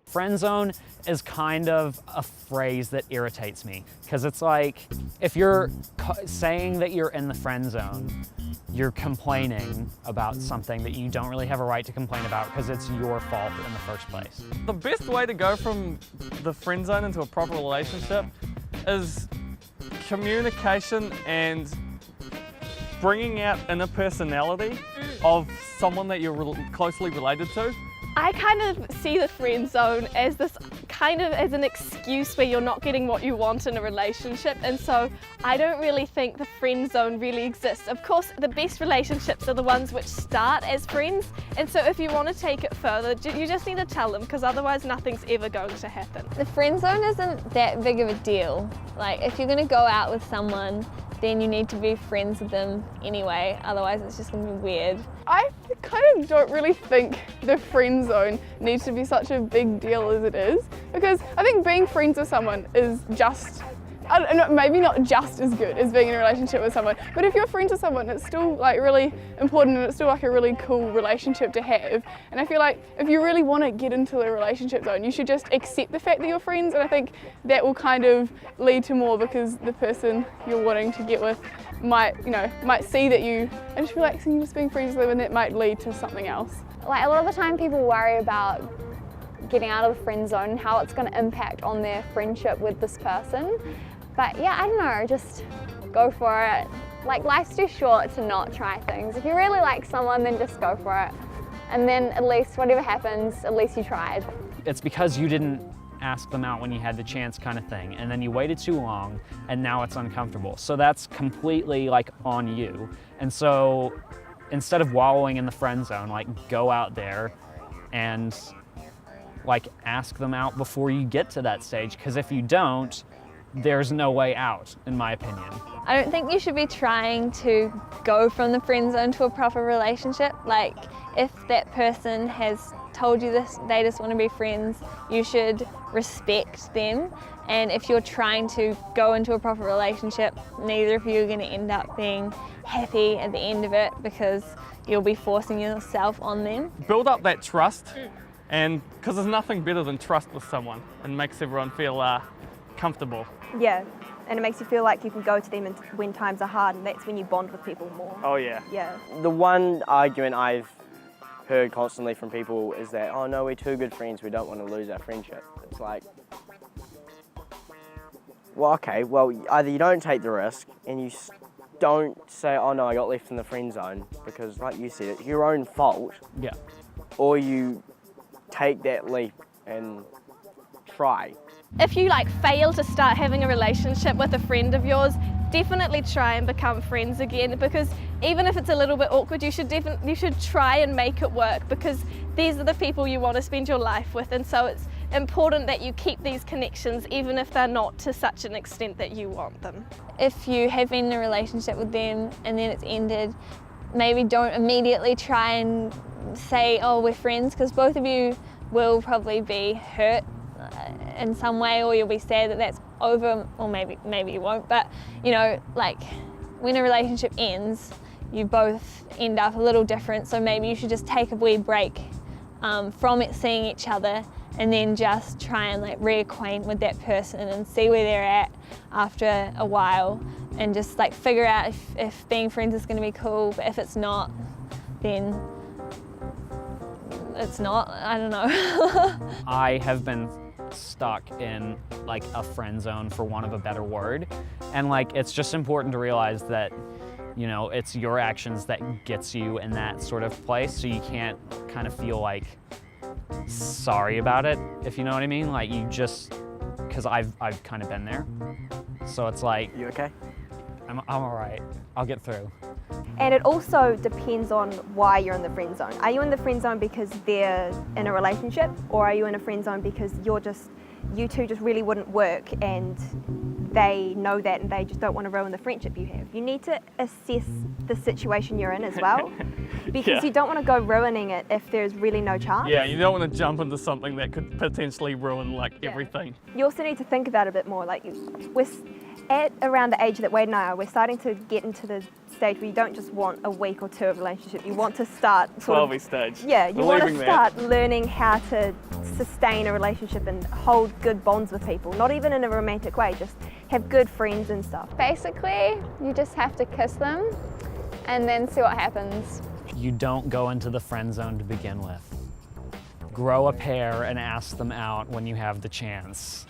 Friend zone is kind of a phrase that irritates me because it's like if you're saying that you're in the friend zone, you're complaining about something that you don't really have a right to complain about because it's your fault in the first place. The best way to go from the friend zone into a proper relationship is communication and bringing out inner personality of someone that you're closely related to. I kind of see the friend zone as this kind of as an excuse where you're not getting what you want in a relationship, and so I don't really think the friend zone really exists. Of course, the best relationships are the ones which start as friends, and so if you want to take it further, you just need to tell them, because otherwise nothing's ever going to happen. The friend zone isn't that big of a deal. Like, if you're going to go out with someone, then you need to be friends with them anyway, otherwise it's just going to be weird. I kind of don't really think the friend zone needs to be such a big deal as it is, because I think being friends with someone is just, I don't know, maybe not just as good as being in a relationship with someone, but if you're friends with someone, it's still like really important and it's still like a really cool relationship to have. And I feel like if you really want to get into the relationship zone, you should just accept the fact that you're friends, and I think that will kind of lead to more, because the person you're wanting to get with might see that you are just relaxing, just being friends with them, and that might lead to something else. Like, a lot of the time people worry about getting out of the friend zone and how it's going to impact on their friendship with this person. But yeah, I don't know, just go for it. Like, life's too short to not try things. If you really like someone, then just go for it. And then at least whatever happens, at least you tried. It's because you didn't ask them out when you had the chance kind of thing, and then you waited too long and now it's uncomfortable. So that's completely like on you. And so instead of wallowing in the friend zone, like, go out there and like ask them out before you get to that stage, because if you don't, there's no way out, in my opinion. I don't think you should be trying to go from the friend zone to a proper relationship. Like, if that person has told you this, they just want to be friends, you should respect them. And if you're trying to go into a proper relationship, neither of you are going to end up being happy at the end of it, because you'll be forcing yourself on them. Build up that trust, and because there's nothing better than trust with someone, and makes everyone feel comfortable. Yeah, and it makes you feel like you can go to them when times are hard, and that's when you bond with people more. Oh yeah. Yeah. The one argument I've heard constantly from people is that, oh no, we're too good friends, we don't want to lose our friendship. It's like, well, okay, well, either you don't take the risk and you don't say, oh no, I got left in the friend zone, because like you said, it's your own fault. Yeah. Or you take that leap and try. If you fail to start having a relationship with a friend of yours, definitely try and become friends again, because even if it's a little bit awkward, you should try and make it work, because these are the people you want to spend your life with, and so it's important that you keep these connections even if they're not to such an extent that you want them. If you have been in a relationship with them and then it's ended, maybe don't immediately try and say, oh, we're friends, because both of you will probably be hurt in some way, or you'll be sad that that's over, or maybe you won't, but when a relationship ends, you both end up a little different, so maybe you should just take a wee break from it, seeing each other, and then just try and reacquaint with that person and see where they're at after a while, and just figure out if being friends is going to be cool. But if it's not, then it's not. I don't know. I have been stuck in a friend zone, for want of a better word, and it's just important to realize that it's your actions that gets you in that sort of place, so you can't kind of feel sorry about it, if you know what I mean. You just, because I've kind of been there, so it's You okay? I'm all right, I'll get through. And it also depends on why you're in the friend zone. Are you in the friend zone because they're in a relationship, or are you in a friend zone because you two just really wouldn't work and they know that and they just don't want to ruin the friendship you have? You need to assess the situation you're in as well, because you don't want to go ruining it if there's really no chance. Yeah, you don't want to jump into something that could potentially ruin everything. You also need to think about it a bit more. At around the age that Wade and I are, we're starting to get into the stage where you don't just want a week or two of relationship, you want to start sort 12 stage. yeah, you We're want to leaving start learning how to sustain a relationship and hold good bonds with people, not even in a romantic way, just have good friends and stuff. Basically, you just have to kiss them and then see what happens. You don't go into the friend zone to begin with. Grow a pair and ask them out when you have the chance.